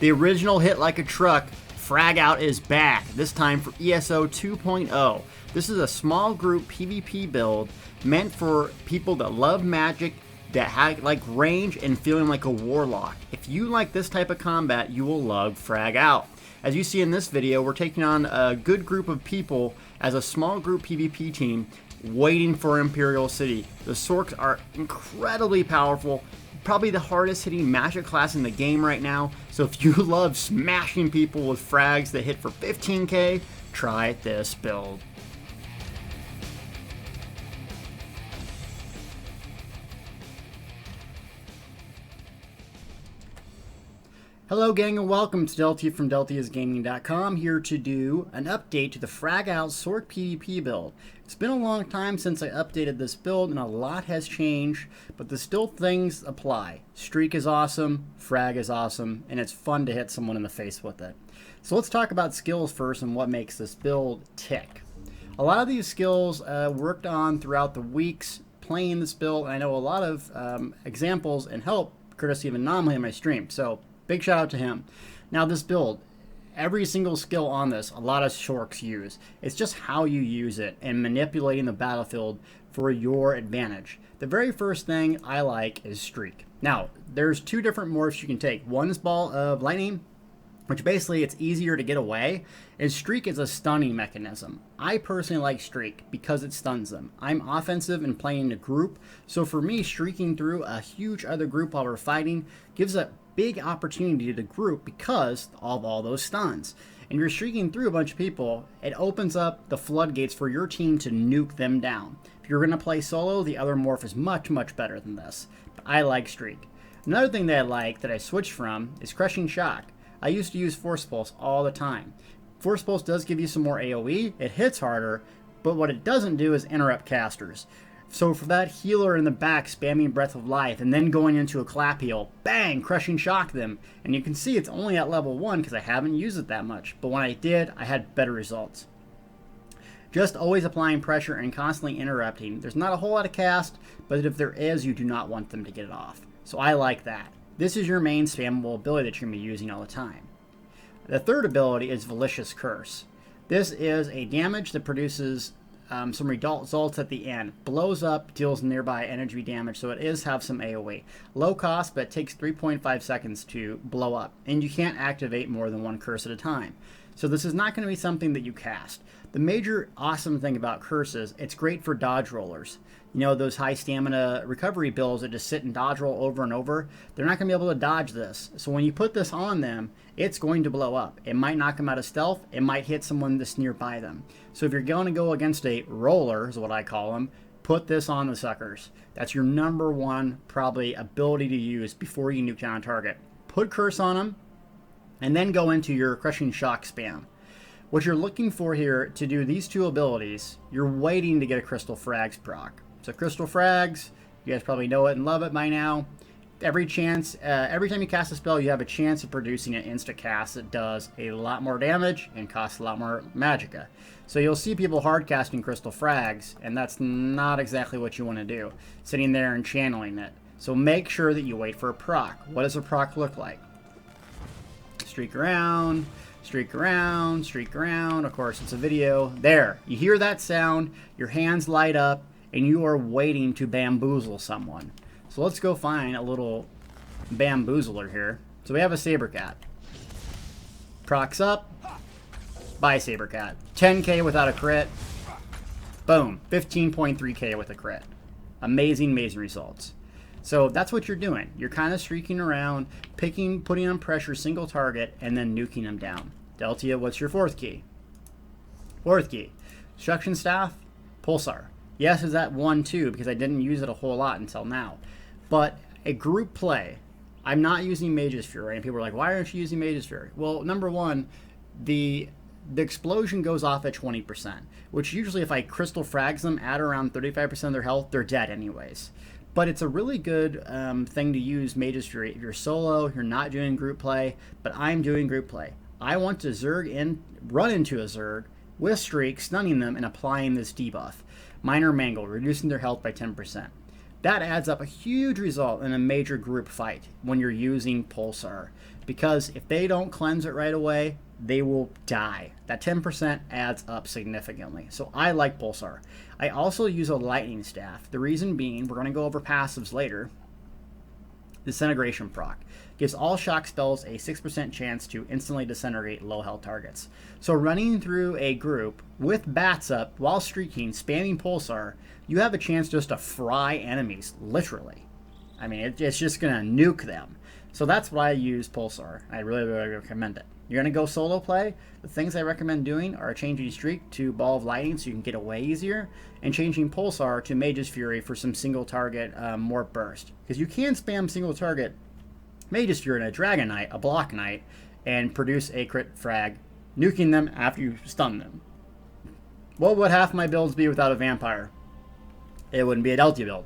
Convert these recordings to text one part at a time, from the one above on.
The original hit like a truck, Frag Out is back, this time for ESO 2.0. This is a small group PvP build meant for people that love magic, that like range and feeling like a warlock. If you like this type of combat, you will love Frag Out. As you see in this video, we're taking on a good group of people as a small group PvP team waiting for Imperial City. The Sorcs are incredibly powerful, probably the hardest hitting magic class in the game right now. So if you love smashing people with frags that hit for 15k, try this build. Hello gang, and welcome to Deltia from DeltiasGaming.com, here to do an update to the Frag Out Sorc PvP build. It's been a long time since I updated this build and a lot has changed, but the still things apply. Streak is awesome, frag is awesome, and it's fun to hit someone in the face with it. So let's talk about skills first and what makes this build tick. A lot of these skills worked on throughout the weeks playing this build, and I know a lot of examples and help courtesy of Anomaly in my stream. So big shout out to him. Now this build, every single skill on this, a lot of Sorcs use. It's just how you use it and manipulating the battlefield for your advantage. The very first thing I like is Streak. Now, there's two different morphs you can take. One is Ball of Lightning, which basically it's easier to get away, and Streak is a stunning mechanism. I personally like Streak because it stuns them. I'm offensive and playing a group, so for me, streaking through a huge other group while we're fighting gives a big opportunity to the group because of all those stuns. And you're streaking through a bunch of people, it opens up the floodgates for your team to nuke them down. If you're going to play solo, the other morph is much better than this. But I like Streak. Another thing that I like that I switched from is Crushing Shock. I used to use Force Pulse all the time. Force Pulse does give you some more AoE, it hits harder, but what it doesn't do is interrupt casters. So for that healer in the back spamming Breath of Life and then going into a clap heal, bang, Crushing Shock them. And you can see it's only at level 1 because I haven't used it that much, but when I did, I had better results. Just always applying pressure and constantly interrupting. There's not a whole lot of cast, but if there is, you do not want them to get it off. So I like that. This is your main spammable ability that you're going to be using all the time. The third ability is Malicious Curse. This is a damage that produces some results at the end. Blows up, deals nearby energy damage, so it is have some AoE. Low cost, but it takes 3.5 seconds to blow up, and you can't activate more than one curse at a time. So this is not going to be something that you cast. The major awesome thing about curses, it's great for dodge rollers. You know, those high stamina recovery builds that just sit and dodge roll over and over, they're not going to be able to dodge this. So when you put this on them, it's going to blow up. It might knock them out of stealth. It might hit someone that's nearby them. So if you're going to go against a roller, is what I call them, put this on the suckers. That's your number one, probably, ability to use before you nuke down a target. Put Curse on them, and then go into your Crushing Shock spam. What you're looking for here to do these two abilities, you're waiting to get a Crystal Frags proc. So Crystal Frags, you guys probably know it and love it by now. Every time you cast a spell, you have a chance of producing an insta cast that does a lot more damage and costs a lot more Magicka. So you'll see people hard casting Crystal Frags, and that's not exactly what you want to do, sitting there and channeling it. So make sure that you wait for a proc. What does a proc look like? Streak around, streak around, streak around. Of course, it's a video. There, you hear that sound, your hands light up, and you are waiting to bamboozle someone. So let's go find a little bamboozler here. So we have a Sabercat. Procs up. Bye, Sabercat. 10k without a crit. Boom. 15.3k with a crit. Amazing results. So that's what you're doing. You're kind of streaking around, putting on pressure, single target, and then nuking them down. Deltia, what's your fourth key? Fourth key. Destruction Staff, Pulsar. Yes, is that 1 too, because I didn't use it a whole lot until now. But a group play, I'm not using Mage's Fury. And people are like, why aren't you using Mage's Fury? Well, number one, the explosion goes off at 20%, which usually if I Crystal Frags them at around 35% of their health, they're dead anyways. But it's a really good thing to use Mage's Fury. If you're solo, you're not doing group play, but I'm doing group play. I want to run into a Zerg with Streak, stunning them, and applying this debuff. Minor Mangle, reducing their health by 10%. That adds up a huge result in a major group fight when you're using Pulsar, because if they don't cleanse it right away, they will die. That 10% adds up significantly. So I like Pulsar. I also use a lightning staff. The reason being, we're going to go over passives later. Disintegration proc gives all shock spells a 6% chance to instantly disintegrate low health targets. So running through a group with bats up while streaking, spamming Pulsar, you have a chance just to fry enemies, literally. I mean, it's just going to nuke them. So that's why I use Pulsar. I really, really recommend it. You're going to go solo play. The things I recommend doing are changing Streak to Ball of Lightning so you can get away easier, and changing Pulsar to Mage's Fury for some single target more burst. Because you can spam single target Mage's Fury in a Dragon Knight, a Block Knight, and produce a crit frag, nuking them after you stun them. What would half my builds be without a Vampire? It wouldn't be a Delty build.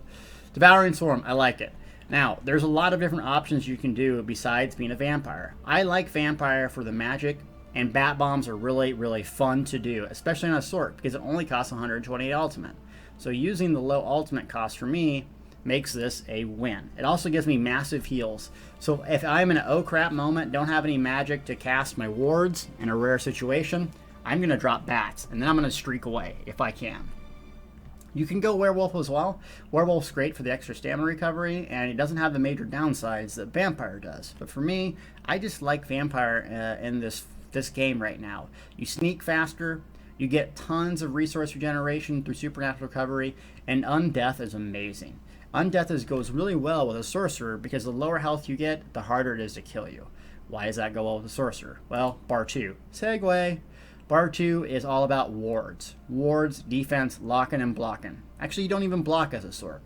Devouring Swarm, I like it. Now, there's a lot of different options you can do besides being a Vampire. I like Vampire for the magic, and Bat Bombs are really, really fun to do, especially on a Sorc, because it only costs 128 ultimate. So using the low ultimate cost for me makes this a win. It also gives me massive heals. So if I'm in an oh crap moment, don't have any magic to cast my wards in a rare situation, I'm going to drop Bats, and then I'm going to streak away if I can. You can go Werewolf as well. Werewolf's great for the extra stamina recovery, and it doesn't have the major downsides that Vampire does. But for me, I just like Vampire in this game right now. You sneak faster, you get tons of resource regeneration through supernatural recovery, and Undeath is amazing. Undeath goes really well with a Sorcerer because the lower health you get, the harder it is to kill you. Why does that go well with a Sorcerer? Well, Bar 2. Segue. Bar 2 is all about wards. Wards, defense, locking and blocking. Actually, you don't even block as a Sorc.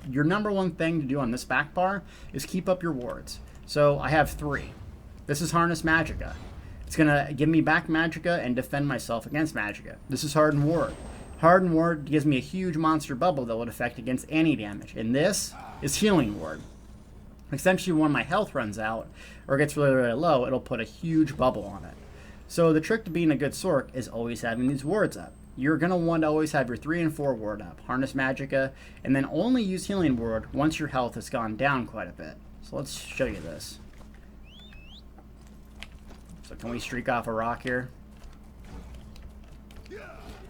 Your number one thing to do on this back bar is keep up your wards. So I have 3. This is Harness Magicka. It's going to give me back Magicka and defend myself against Magicka. This is Hardened Ward. Hardened Ward gives me a huge monster bubble that would affect against any damage. And this is Healing Ward. Essentially, when my health runs out or gets really, really low, it'll put a huge bubble on it. So the trick to being a good Sorc is always having these wards up. You're going to want to always have your 3 and 4 ward up, Harness Magicka, and then only use Healing Ward once your health has gone down quite a bit. So let's show you this. So can we streak off a rock here?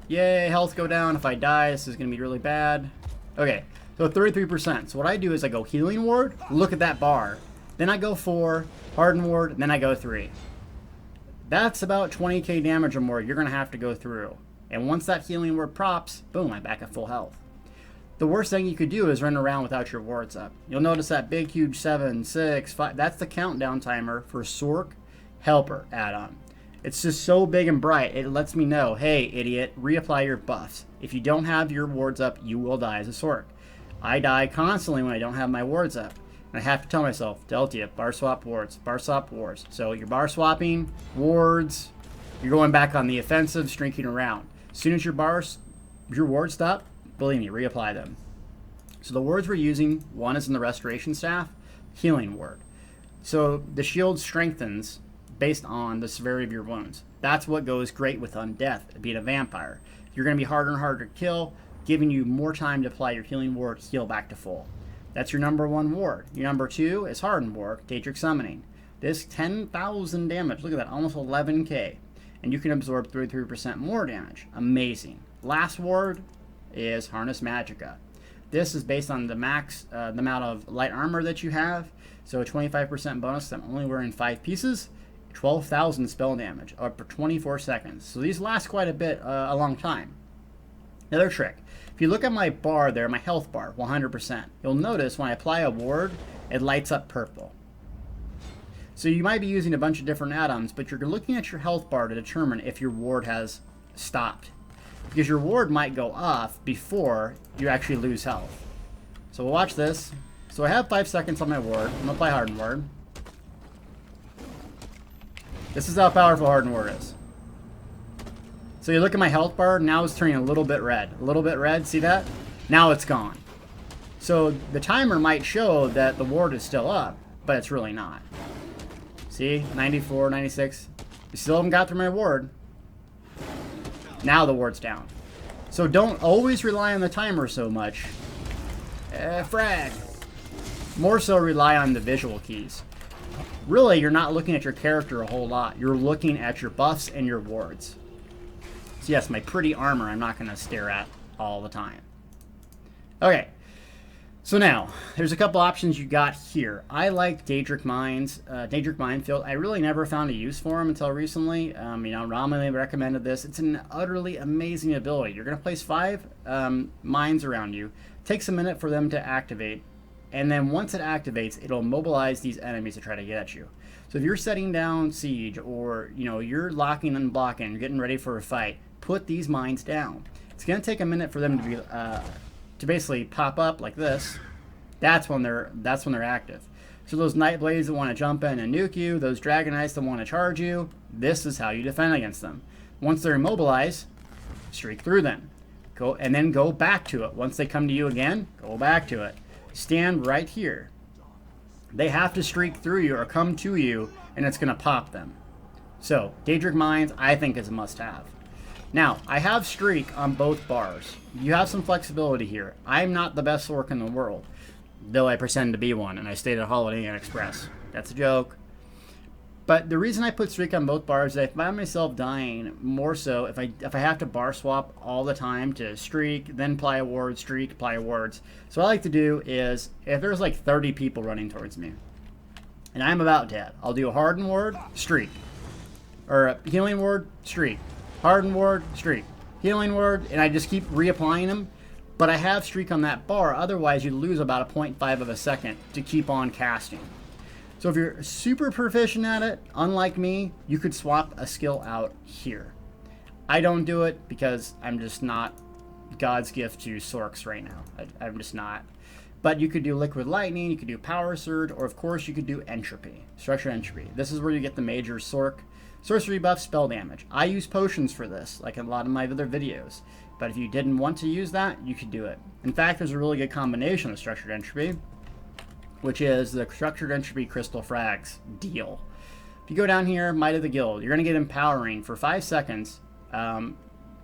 Yay, health go down. If I die, this is going to be really bad. Okay, so 33%. So what I do is I go Healing Ward, look at that bar. Then I go 4, Hardened Ward, and then I go 3. That's about 20k damage or more you're going to have to go through. And once that Healing Ward props, boom, I'm back at full health. The worst thing you could do is run around without your wards up. You'll notice that big, huge 7, 6, 5, that's the countdown timer for Sorc Helper add-on. It's just so big and bright, it lets me know, hey, idiot, reapply your buffs. If you don't have your wards up, you will die as a Sorc. I die constantly when I don't have my wards up. And I have to tell myself, Delta, bar swap wards, bar swap wards. So you're bar swapping, wards, you're going back on the offensive, streaking around. As soon as your wards stop, believe me, reapply them. So the wards we're using, one is in the Restoration Staff, Healing Ward. So the shield strengthens based on the severity of your wounds. That's what goes great with Undeath, being a Vampire. You're going to be harder and harder to kill, giving you more time to apply your Healing Ward, heal back to full. That's your number 1 ward. Your number 2 is Hardened Ward, Daedric Summoning. This 10,000 damage, look at that, almost 11k. And you can absorb 33% more damage. Amazing. Last ward is Harness Magicka. This is based on the max, the amount of light armor that you have. So a 25% bonus, I'm only wearing 5 pieces. 12,000 spell damage, up for 24 seconds. So these last quite a bit, a long time. Another trick. If you look at my bar there, my health bar, 100%, you'll notice when I apply a ward, it lights up purple. So you might be using a bunch of different add-ons, but you're looking at your health bar to determine if your ward has stopped. Because your ward might go off before you actually lose health. So we'll watch this. So I have 5 seconds on my ward. I'm going to apply Hardened Ward. This is how powerful Hardened Ward is. So you look at my health bar, now it's turning a little bit red. A little bit red, see that? Now it's gone. So the timer might show that the ward is still up, but it's really not. See, 94, 96. I still haven't got through my ward. Now the ward's down. So don't always rely on the timer so much. Frag. More so rely on the visual keys. Really, you're not looking at your character a whole lot. You're looking at your buffs and your wards. So yes, my pretty armor I'm not going to stare at all the time. Okay. So now, there's a couple options you got here. I like Daedric Mines, Daedric Minefield. I really never found a use for them until recently. You know, Ramale recommended this. It's an utterly amazing ability. You're going to place 5 mines around you. It takes a minute for them to activate. And then once it activates, it'll mobilize these enemies to try to get at you. So if you're setting down siege, or you know you're locking and blocking, you're getting ready for a fight, put these mines down. It's going to take a minute for them to be to basically pop up like this. That's when they're active. So those Nightblades that want to jump in and nuke you, those Dragonites that want to charge you, this is how you defend against them. Once they're immobilized, streak through them. Go and then go back to it. Once they come to you again, go back to it. Stand right here. They have to streak through you or come to you, and it's going to pop them. So, Daedric Mines, I think, is a must-have. Now, I have streak on both bars. You have some flexibility here. I'm not the best Sorc in the world, though I pretend to be one, and I stayed at Holiday Inn Express. That's a joke. But the reason I put streak on both bars is I find myself dying more so if I have to bar swap all the time to streak, then apply a ward, streak, apply wards. So what I like to do is, if there's like 30 people running towards me, and I'm about dead, I'll do a harden ward, streak. Or a healing ward, streak. Harden ward, streak. Healing ward, and I just keep reapplying them. But I have streak on that bar, otherwise you lose about a 0.5 of a second to keep on casting. So if you're super proficient at it, unlike me, you could swap a skill out here. I don't do it because I'm just not God's gift to Sorcs right now. I'm just not. But you could do Liquid Lightning, you could do Power Surge, or of course you could do Entropy, Structure Entropy. This is where you get the major sorcery buff spell damage. I use potions for this, like in a lot of my other videos. But if you didn't want to use that, you could do it. In fact, there's a really good combination of Structured Entropy, which is the Structured Entropy Crystal Frags deal. If you go down here, Might of the Guild, you're going to get Empowering for 5 seconds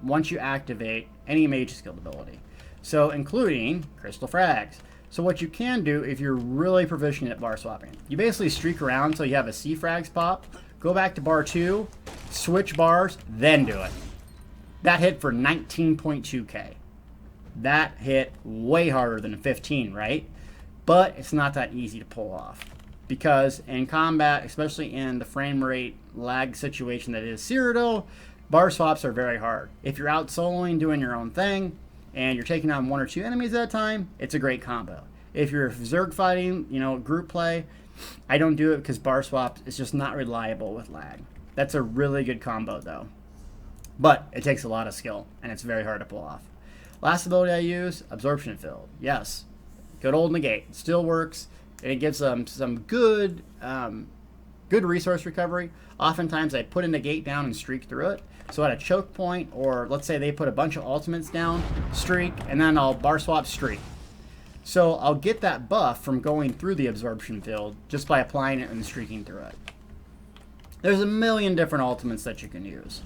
once you activate any mage skill ability. So, including Crystal Frags. So what you can do if you're really proficient at bar swapping, you basically streak around until you have a C Frags pop, go back to bar 2, switch bars, then do it. That hit for 19.2k. That hit way harder than 15, right? But it's not that easy to pull off. Because in combat, especially in the frame rate lag situation that is Cyrodiil, bar swaps are very hard. If you're out soloing, doing your own thing, and you're taking on 1 or 2 enemies at a time, it's a great combo. If you're Zerg fighting, you know, group play, I don't do it because bar swap is just not reliable with lag. That's a really good combo though. But it takes a lot of skill, and it's very hard to pull off. Last ability I use, Absorption Field. Yes, good old negate. Still works, and it gives them some good resource recovery. Oftentimes I put a negate down and streak through it. So at a choke point, or let's say they put a bunch of ultimates down, streak, and then I'll bar swap streak. So I'll get that buff from going through the Absorption Field just by applying it and streaking through it. There's a million different ultimates that you can use.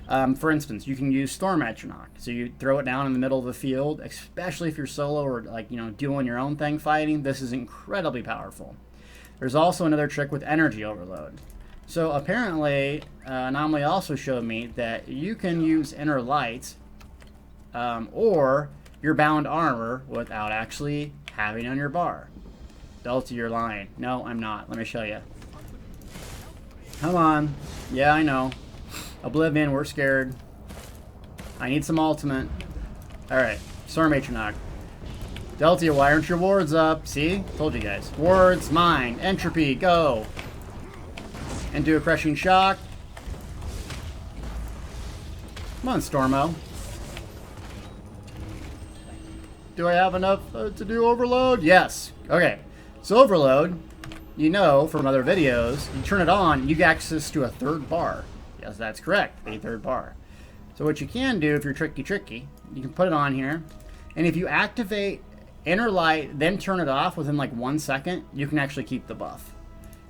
For instance, you can use Storm Atronach. So you throw it down in the middle of the field, especially if you're solo or like, you know, doing your own thing fighting. This is incredibly powerful. There's also another trick with Energy Overload. So apparently, Anomaly also showed me that you can use Inner Light or your Bound Armor without actually having on your bar. Delta, you're lying. No, I'm not. Let me show you. Come on. Yeah, I know. Oblivion, we're scared. I need some ultimate. Alright, Storm Atronach. Delta, why aren't your wards up? See? Told you guys. Wards, mine. Entropy, go. And do a Crushing Shock. Come on, Stormo. Do I have enough to do Overload? Yes. Okay. So Overload, you know from other videos, you turn it on, you get access to a 3rd bar. Yes, that's correct. A 3rd bar. So what you can do if you're tricky, you can put it on here. And if you activate Inner Light, then turn it off within like 1 second, you can actually keep the buff.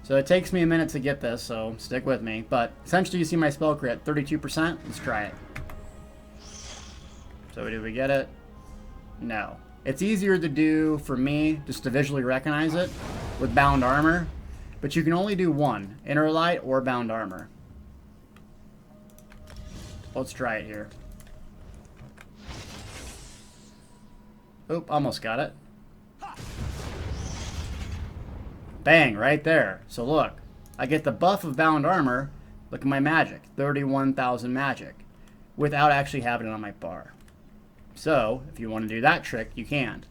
So it takes me a minute to get this, so stick with me. But essentially you see my spell crit, 32%. Let's try it. So did we get it? No. It's easier to do for me just to visually recognize it with bound armor, but you can only do one, inner light or bound armor. Let's try it here. Oop, almost got it. Bang, right there. So look, I get the buff of bound armor. Look at my magic, 31,000 magic, without actually having it on my bar. So, if you want to do that trick, you can.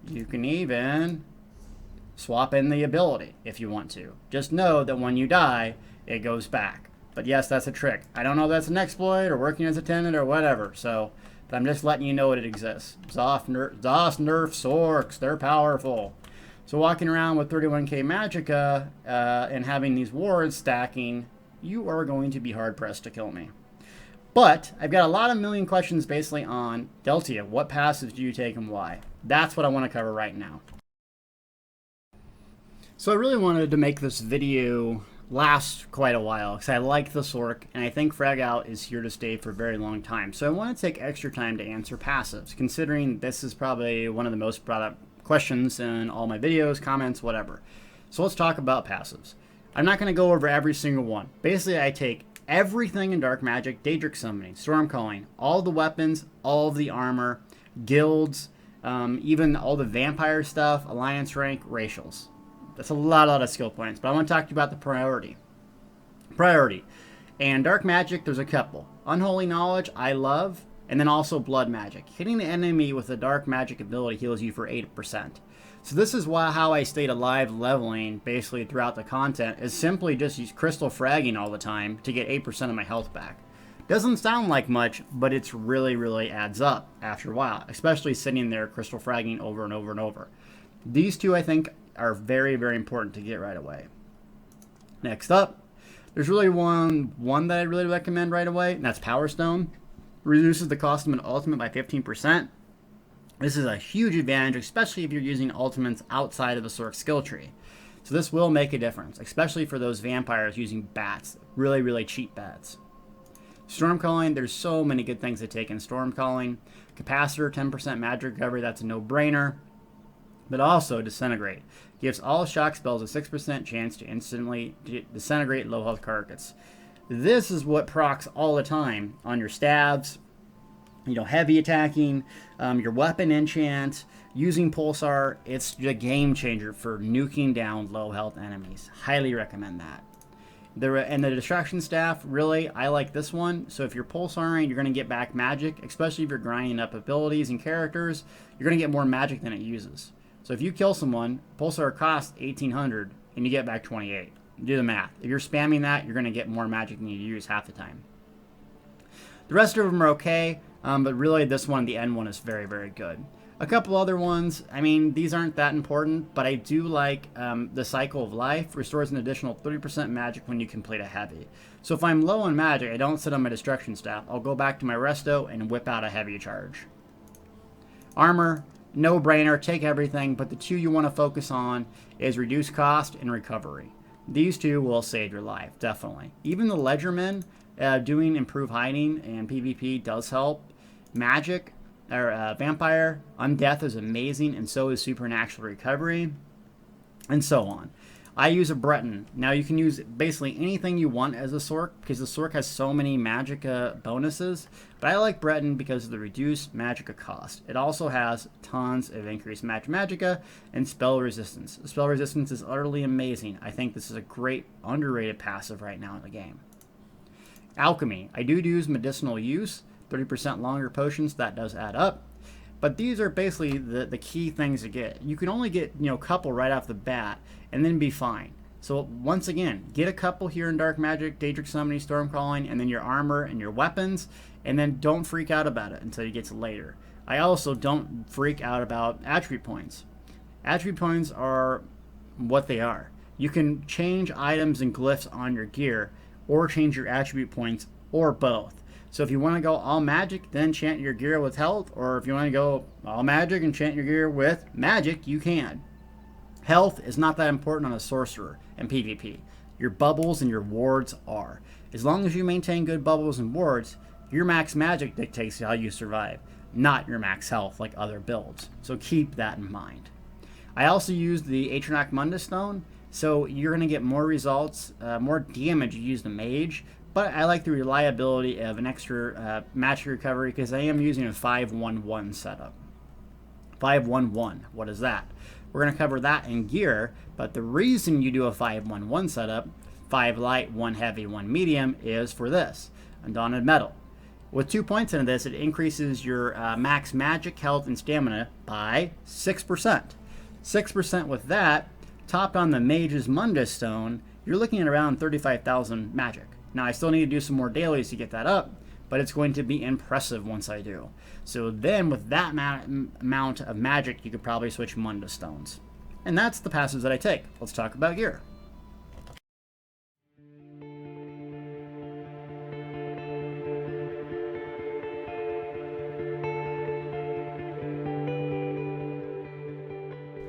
You can even swap in the ability if you want to. Just know that when you die, it goes back. But yes, that's a trick. I don't know if that's an exploit or working as a tenant or whatever, so, but I'm just letting you know it exists. ZOS nerf Sorcs, they're powerful. So walking around with 31k Magicka and having these wards stacking, you are going to be hard-pressed to kill me. But I've got a lot of million questions basically on Deltia. What passives do you take and why? That's what I want to cover right now. So I really wanted to make this video last quite a while because I like the Sorc and I think Frag Out is here to stay for a very long time. So I want to take extra time to answer passives, considering this is probably one of the most brought up questions in all my videos, comments, whatever. So let's talk about passives. I'm not going to go over every single one. Basically, I take everything in Dark Magic, Daedric Summoning, Storm Calling, all the weapons, all of the armor, guilds, even all the vampire stuff, alliance rank, racials. That's a lot of skill points, but I want to talk to you about the priority. And Dark Magic, there's a couple. Unholy Knowledge, I love, and then also Blood Magic. Hitting the enemy with a Dark Magic ability heals you for 8%. So this is how I stayed alive leveling basically throughout the content, is simply just use crystal fragging all the time to get 8% of my health back. Doesn't sound like much, but it's really adds up after a while, especially sitting there crystal fragging over and over and over. These two I think are very important to get right away. Next up, there's really one that I really recommend right away, and that's Power Stone. Reduces the cost of an ultimate by 15%. This is a huge advantage, especially if you're using ultimates outside of the Sorc skill tree. So this will make a difference, especially for those vampires using bats, really cheap bats. Storm Calling, there's so many good things to take in Storm Calling. Capacitor, 10% magic recovery, that's a no-brainer. But also Disintegrate. Gives all shock spells a 6% chance to instantly disintegrate low health targets. This is what procs all the time on your stabs, you know, heavy attacking, your weapon enchant, using Pulsar. It's a game changer for nuking down low health enemies. Highly recommend that. And the Distraction Staff, really, I like this one. So if you're Pulsaring, you're going to get back magic, especially if you're grinding up abilities and characters, you're going to get more magic than it uses. So if you kill someone, Pulsar costs 1800 and you get back 28. Do the math. If you're spamming that, you're going to get more magic than you use half the time. The rest of them are okay, but really this one, the end one, is very good. A couple other ones, I mean, these aren't that important, but I do like the Cycle of Life. Restores an additional 30% magic when you complete a heavy. So if I'm low on magic, I don't sit on my Destruction Staff. I'll go back to my Resto and whip out a heavy charge. Armor, no-brainer, take everything, but the two you want to focus on is Reduce Cost and Recovery. These two will save your life, definitely. Even the Ledgerman, doing Improved Hiding and PvP does help. Magic, or Vampire, Undeath is amazing, and so is Supernatural Recovery, and so on. I use a Breton. Now you can use basically anything you want as a Sorc, because the Sorc has so many Magicka bonuses, but I like Breton because of the reduced Magicka cost. It also has tons of increased Magicka and spell resistance. The spell resistance is utterly amazing. I think this is a great underrated passive right now in the game. Alchemy. I do use medicinal use, 30% longer potions, that does add up. But these are basically the key things to get. You can only get, you know, a couple right off the bat and then be fine. So once again, get a couple here in Dark Magic, Daedric Summoning, Storm Calling, and then your armor and your weapons, and then don't freak out about it until you get to later. I also don't freak out about attribute points. Attribute points are what they are. You can change items and glyphs on your gear, or change your attribute points, or both. So if you want to go all magic, then enchant your gear with health, or if you want to go all magic and enchant your gear with magic, you can. Health is not that important on a sorcerer in PvP. Your bubbles and your wards are. As long as you maintain good bubbles and wards, your max magic dictates how you survive. not your max health like other builds. So keep that in mind. I also used the Atronach Mundus Stone, so you're going to get more results, more damage you use the mage, but I like the reliability of an extra magic recovery because I am using a 5-1-1 setup. 5-1-1, what is that? We're going to cover that in gear, but the reason you do a 5-1-1 setup, 5 light, 1 heavy, 1 medium, is for this, Undaunted Metal. With 2 points into this, it increases your max magic, health, and stamina by 6%. 6% with that, topped on the Mage's Mundus Stone, you're looking at around 35,000 magic. Now, I still need to do some more dailies to get that up, but it's going to be impressive once I do. So then, with that amount of magic, you could probably switch Mundus Stones. And that's the passives that I take. Let's talk about gear.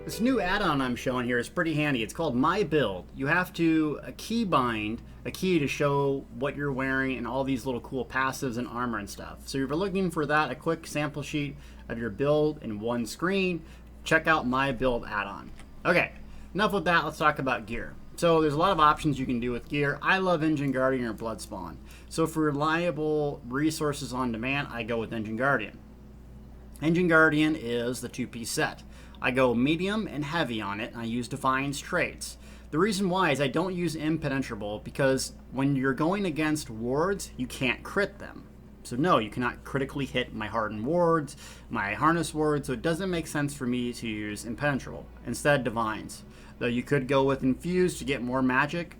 This new add-on I'm showing here is pretty handy. It's called My Build. You have to keybind a key to show what you're wearing and all these little cool passives and armor and stuff. So if you're looking for that, a quick sample sheet of your build in one screen, check out My Build add-on. Okay, enough with that. Let's talk about gear. So there's a lot of options you can do with gear. I love Engine Guardian or Bloodspawn. So for reliable resources on demand, I go with Engine Guardian. Engine Guardian is the 2-piece set. I go medium and heavy on it, and I use Defiance traits. The reason why is I don't use Impenetrable because when you're going against wards, you can't crit them. So no, you cannot critically hit my hardened wards, my harness wards, so it doesn't make sense for me to use Impenetrable. Instead, Divines. Though you could go with Infused to get more magic,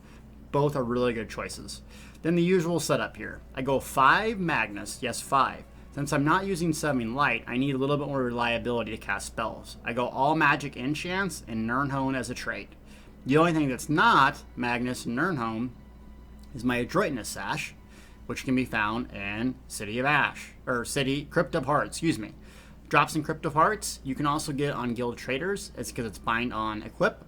both are really good choices. Then the usual setup here. I go 5 Magnus, yes 5. Since I'm not using 7 light, I need a little bit more reliability to cast spells. I go all magic enchants and Nirnhone as a trait. The only thing that's not Magnus and Nirnhone is my Adroitness Sash, which can be found in City of Ash, or Crypt of Hearts, excuse me. Drops in Crypt of Hearts, you can also get on Guild Traders. It's because it's bind on equip.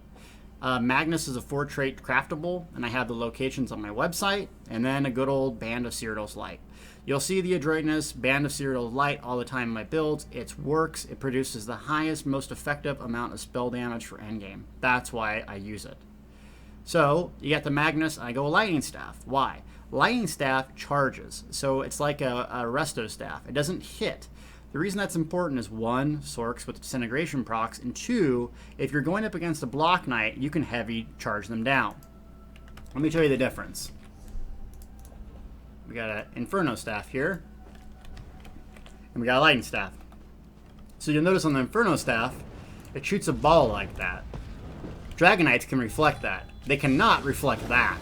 Magnus is a 4-trait craftable, and I have the locations on my website, and then a good old Band of Cyrodiil's Light. You'll see the Adroitness, Band of Cyrodiil's Light all the time in my builds. It works. It produces the highest, most effective amount of spell damage for endgame. That's why I use it. So, you got the Magnus, I go Lightning Staff. Why? Lightning Staff charges, so it's like a Resto Staff. It doesn't hit. The reason that's important is 1, Sorcs with Disintegration procs, and 2, if you're going up against a Block Knight, you can heavy charge them down. Let me show you the difference. We got an Inferno Staff here, and we got a Lightning Staff. So you'll notice on the Inferno Staff, it shoots a ball like that. Dragon Knights can reflect that. They cannot reflect that.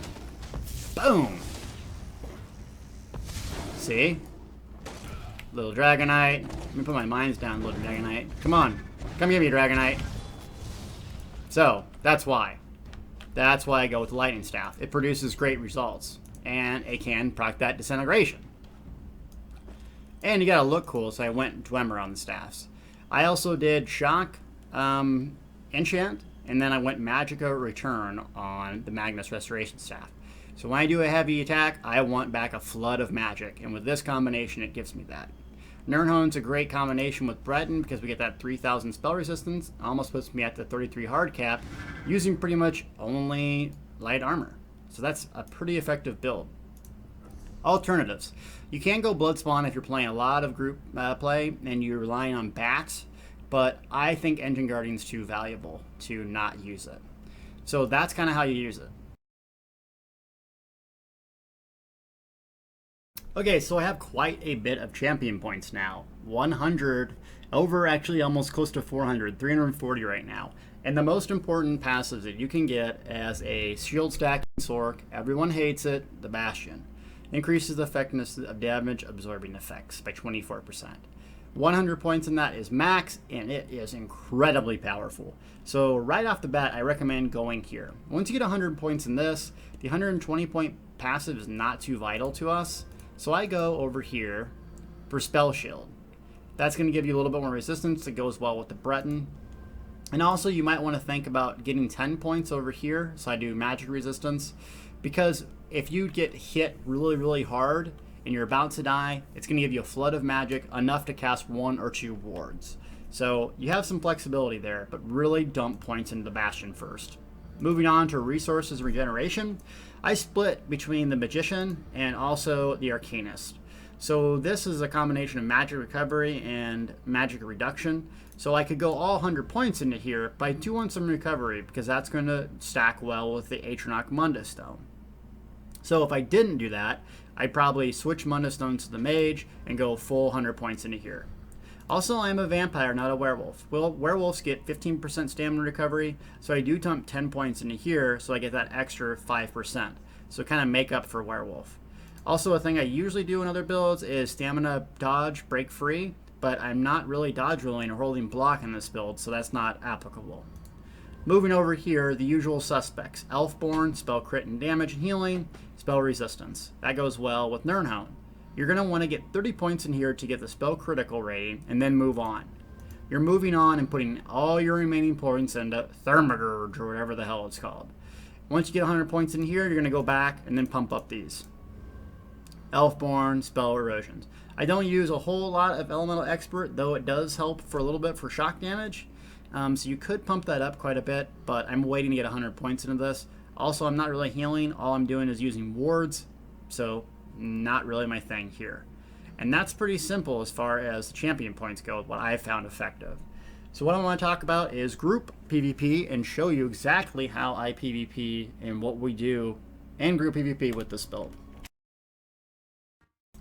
Boom! See? Little Dragonite. Let me put my mines down, little Dragonite. Come on. Come get me, Dragonite. So, that's why. That's why I go with the Lightning Staff. It produces great results. And it can proc that Disintegration. And you gotta look cool, so I went Dwemer on the staffs. I also did Shock, Enchant, and then I went Magicka Return on the Magnus Restoration Staff. So when I do a heavy attack, I want back a flood of magic, and with this combination, it gives me that. Nirnhone's a great combination with Breton because we get that 3,000 spell resistance. It almost puts me at the 33 hard cap, using pretty much only light armor. So that's a pretty effective build. Alternatives. You can go Bloodspawn if you're playing a lot of group play and you're relying on bats, but I think Engine Guardian's too valuable to not use it. So that's kind of how you use it. Okay, so I have quite a bit of champion points now. 100, over actually almost close to 400, 340 right now. And the most important passives that you can get as a shield stacking Sorc, everyone hates it, the Bastion. Increases the effectiveness of damage absorbing effects by 24%. 100 points in that is max, and it is incredibly powerful. So right off the bat, I recommend going here. Once you get 100 points in this, the 120 point passive is not too vital to us. So I go over here for Spell Shield. That's going to give you a little bit more resistance. It goes well with the Breton. And also you might want to think about getting 10 points over here. So I do magic resistance. Because if you get hit really, really hard, and you're about to die, it's going to give you a flood of magic, enough to cast 1 or 2 wards. So you have some flexibility there, but really dump points into the Bastion first. Moving on to resources regeneration, I split between the Magician and also the Arcanist. So this is a combination of magic recovery and magic reduction. So I could go all 100 points into here, but I do want some recovery because that's going to stack well with the Atronach Mundus Stone. So if I didn't do that, I'd probably switch Mundus Stones to the Mage and go full 100 points into here. Also, I'm a vampire, not a werewolf. Well, werewolves get 15% stamina recovery, so I do dump 10 points into here, so I get that extra 5%. So kind of make up for werewolf. Also, a thing I usually do in other builds is stamina dodge, break free, but I'm not really dodge rolling or holding block in this build, so that's not applicable. Moving over here, the usual suspects. Elfborn, spell crit and damage and healing, spell resistance. That goes well with Nirnhound. You're going to want to get 30 points in here to get the spell critical rating, and then move on. You're moving on and putting all your remaining points into Thermagurge, or whatever the hell it's called. Once you get 100 points in here, you're going to go back and then pump up these. Elfborn, spell erosions. I don't use a whole lot of Elemental Expert, though it does help for a little bit for shock damage. So you could pump that up quite a bit, but I'm waiting to get 100 points into this. Also, I'm not really healing. All I'm doing is using wards, so not really my thing here. And that's pretty simple as far as the champion points go, what I found effective. So what I want to talk about is group PvP and show you exactly how I PvP and what we do in group PvP with this build.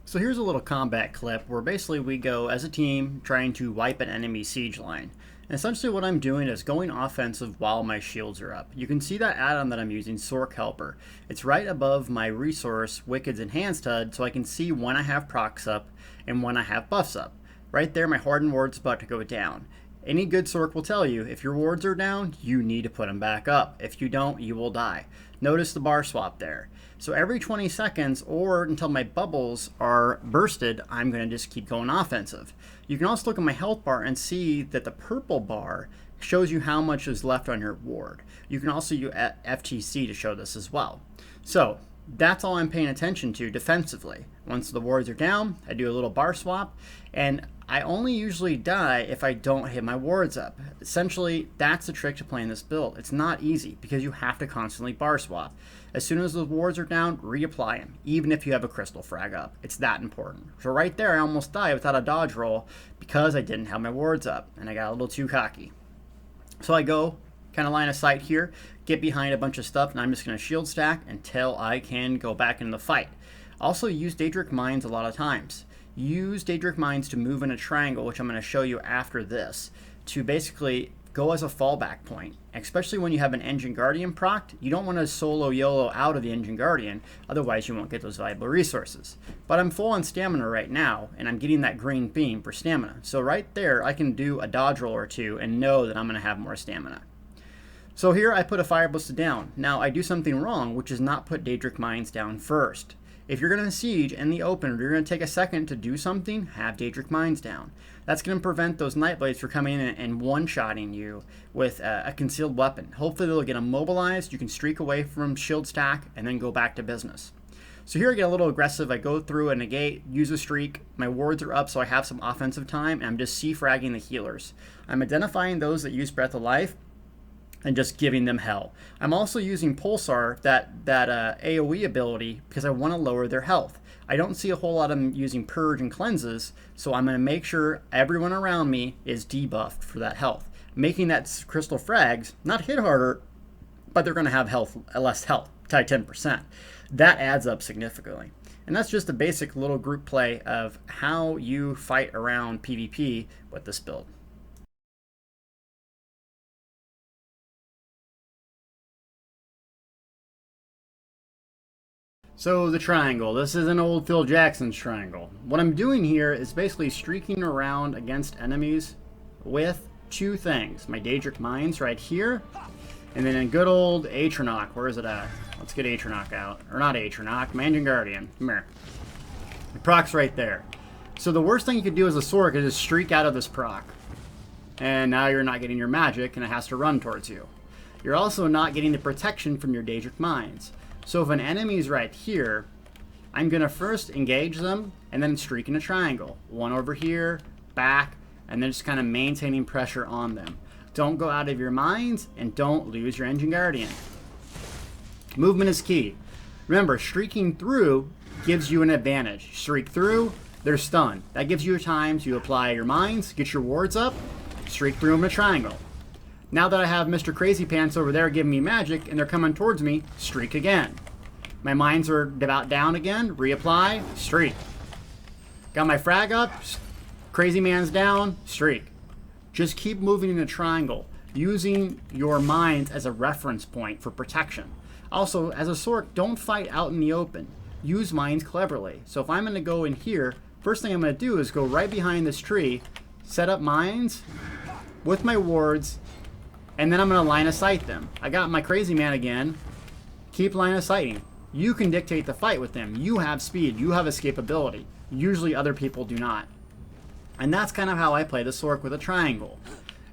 So here's a little combat clip where basically we go as a team trying to wipe an enemy siege line. And essentially what I'm doing is going offensive while my shields are up. You can see that add-on that I'm using, Sorc Helper. It's right above my resource, Wicked's Enhanced HUD, so I can see when I have procs up and when I have buffs up. Right there, my Hardened Ward's about to go down. Any good Sorc will tell you, if your wards are down, you need to put them back up. If you don't, you will die. Notice the bar swap there. So every 20 seconds, or until my bubbles are bursted, I'm going to just keep going offensive. You can also look at my health bar and see that the purple bar shows you how much is left on your ward. You can also use FTC to show this as well. So that's all I'm paying attention to defensively. Once the wards are down, I do a little bar swap, and I only usually die if I don't hit my wards up. Essentially, that's the trick to playing this build. It's not easy because you have to constantly bar swap. As soon as the wards are down, reapply them, even if you have a crystal frag up. It's that important. So right there, I almost died without a dodge roll because I didn't have my wards up, and I got a little too cocky. So I go kind of line of sight here, get behind a bunch of stuff, and I'm just going to shield stack until I can go back into the fight. Also use Daedric Mines a lot of times. Use Daedric Mines to move in a triangle, which I'm going to show you after this, to basically go as a fallback point. Especially when you have an Engine Guardian procced, you don't want to solo YOLO out of the Engine Guardian, otherwise you won't get those valuable resources. But I'm full on stamina right now, and I'm getting that green beam for stamina. So right there, I can do a dodge roll or two and know that I'm going to have more stamina. So here I put a Fire Ballista down. Now I do something wrong, which is not put Daedric Mines down first. If you're going to siege in the open, or you're going to take a second to do something, have Daedric Mines down. That's going to prevent those Nightblades from coming in and one-shotting you with a concealed weapon. Hopefully they'll get immobilized, you can streak away from shield stack, and then go back to business. So here I get a little aggressive. I go through a negate, use a streak, my wards are up so I have some offensive time, and I'm just C-fragging the healers. I'm identifying those that use Breath of Life, and just giving them hell. I'm also using Pulsar, that AoE ability, because I want to lower their health. I don't see a whole lot of them using Purge and Cleanses, so I'm going to make sure everyone around me is debuffed for that health. Making that Crystal Frags not hit harder, but they're going to have less health, tied 10%. That adds up significantly. And that's just a basic little group play of how you fight around PvP with this build. So the triangle, this is an old Phil Jackson's triangle. What I'm doing here is basically streaking around against enemies with two things. My Daedric Mines right here, and then in good old Atronach, where is it at? Let's get Atronach out. Or not Atronach, my Engine Guardian. Come here. The proc's right there. So the worst thing you could do as a Sorc is just streak out of this proc. And now you're not getting your magic, and it has to run towards you. You're also not getting the protection from your Daedric Mines. So if an enemy's right here, I'm going to first engage them and then streak in a triangle. One over here, back, and then just kind of maintaining pressure on them. Don't go out of your minds and don't lose your Engine Guardian. Movement is key. Remember, streaking through gives you an advantage. Streak through, they're stunned. That gives you time to apply your mines, get your wards up, streak through them in a triangle. Now that I have Mr. Crazy Pants over there giving me magic and they're coming towards me, streak again. My mines are about down again, reapply, streak. Got my frag up, Crazy Man's down, streak. Just keep moving in a triangle, using your mines as a reference point for protection. Also, as a Sorc, don't fight out in the open. Use mines cleverly. So if I'm going to go in here, first thing I'm going to do is go right behind this tree, set up mines with my wards, and then I'm going to line of sight them. I got my Crazy Man again. Keep line of sighting. You can dictate the fight with them. You have speed. You have escapability. Usually other people do not. And that's kind of how I play the Sorc with a triangle.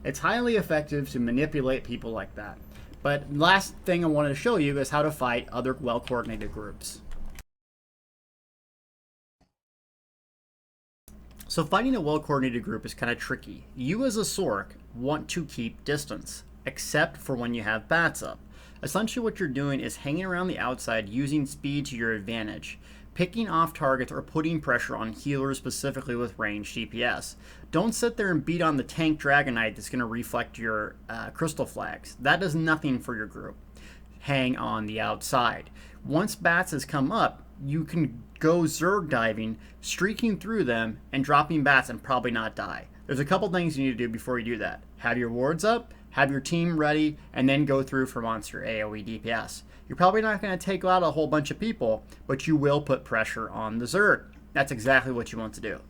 It's highly effective to manipulate people like that. But last thing I wanted to show you is how to fight other well-coordinated groups. So fighting a well-coordinated group is kind of tricky. You as a Sorc want to keep distance, except for when you have bats up. Essentially what you're doing is hanging around the outside using speed to your advantage, picking off targets or putting pressure on healers specifically with ranged DPS. Don't sit there and beat on the tank Dragonite that's going to reflect your crystal flags. That does nothing for your group. Hang on the outside. Once bats has come up, you can go Zerg diving, streaking through them, and dropping bats and probably not die. There's a couple things you need to do before you do that. Have your wards up, have your team ready, and then go through for monster AoE DPS. You're probably not going to take out a whole bunch of people, but you will put pressure on the Zerg. That's exactly what you want to do.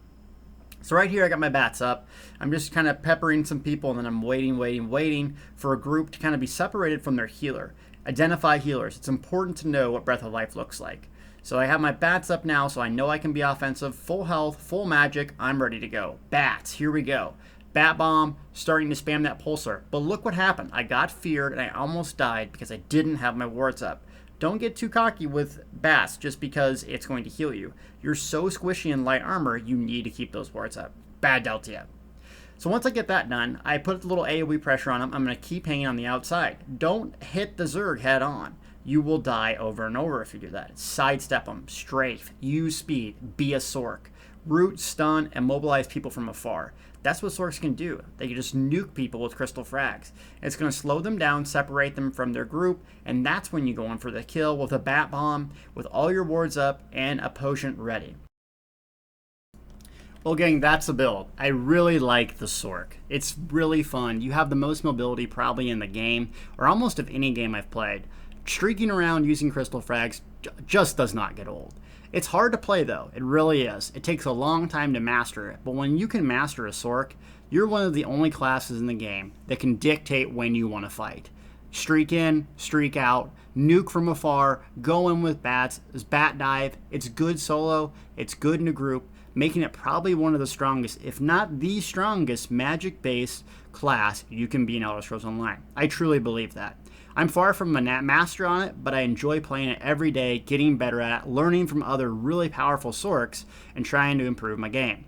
So right here I got my bats up. I'm just kind of peppering some people, and then I'm waiting for a group to kind of be separated from their healer. Identify healers. It's important to know what Breath of Life looks like. So I have my bats up now, so I know I can be offensive. Full health, full magic, I'm ready to go. Bats, here we go. Bat bomb, starting to spam that pulsar. But look what happened. I got feared and I almost died because I didn't have my wards up. Don't get too cocky with bats just because it's going to heal you. You're so squishy in light armor, you need to keep those wards up. Bad Delta. So once I get that done, I put a little AoE pressure on them. I'm going to keep hanging on the outside. Don't hit the Zerg head on. You will die over and over if you do that. Sidestep them, strafe, use speed, be a Sorc. Root, stun, and mobilize people from afar. That's what Sorcs can do. They can just nuke people with crystal frags. It's going to slow them down, separate them from their group, and that's when you go in for the kill with a bat bomb, with all your wards up, and a potion ready. Well, gang, that's the build. I really like the Sorc. It's really fun. You have the most mobility probably in the game, or almost of any game I've played. Streaking around using crystal frags just does not get old. It's hard to play though, it really is. It takes a long time to master it, but when you can master a Sorc, you're one of the only classes in the game that can dictate when you want to fight. Streak in, streak out, nuke from afar, go in with bats, bat dive. It's good solo, it's good in a group, making it probably one of the strongest, if not the strongest, magic-based class you can be in Elder Scrolls Online. I truly believe that. I'm far from a master on it, but I enjoy playing it every day, getting better at it, learning from other really powerful Sorcs, and trying to improve my game.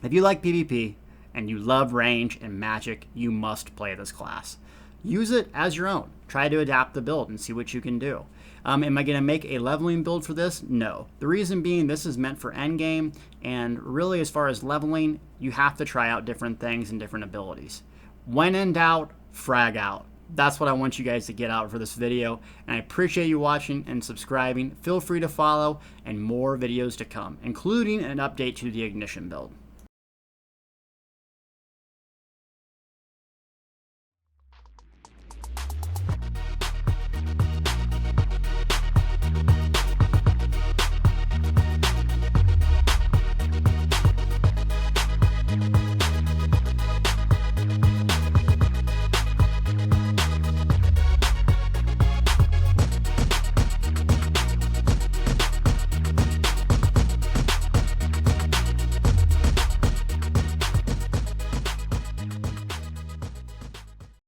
If you like PvP, and you love range and magic, you must play this class. Use it as your own. Try to adapt the build and see what you can do. Am I going to make a leveling build for this? No. The reason being this is meant for endgame, and really as far as leveling, you have to try out different things and different abilities. When in doubt, frag out. That's what I want you guys to get out for this video, and I appreciate you watching and subscribing. Feel free to follow, and more videos to come, including an update to the Ignition build.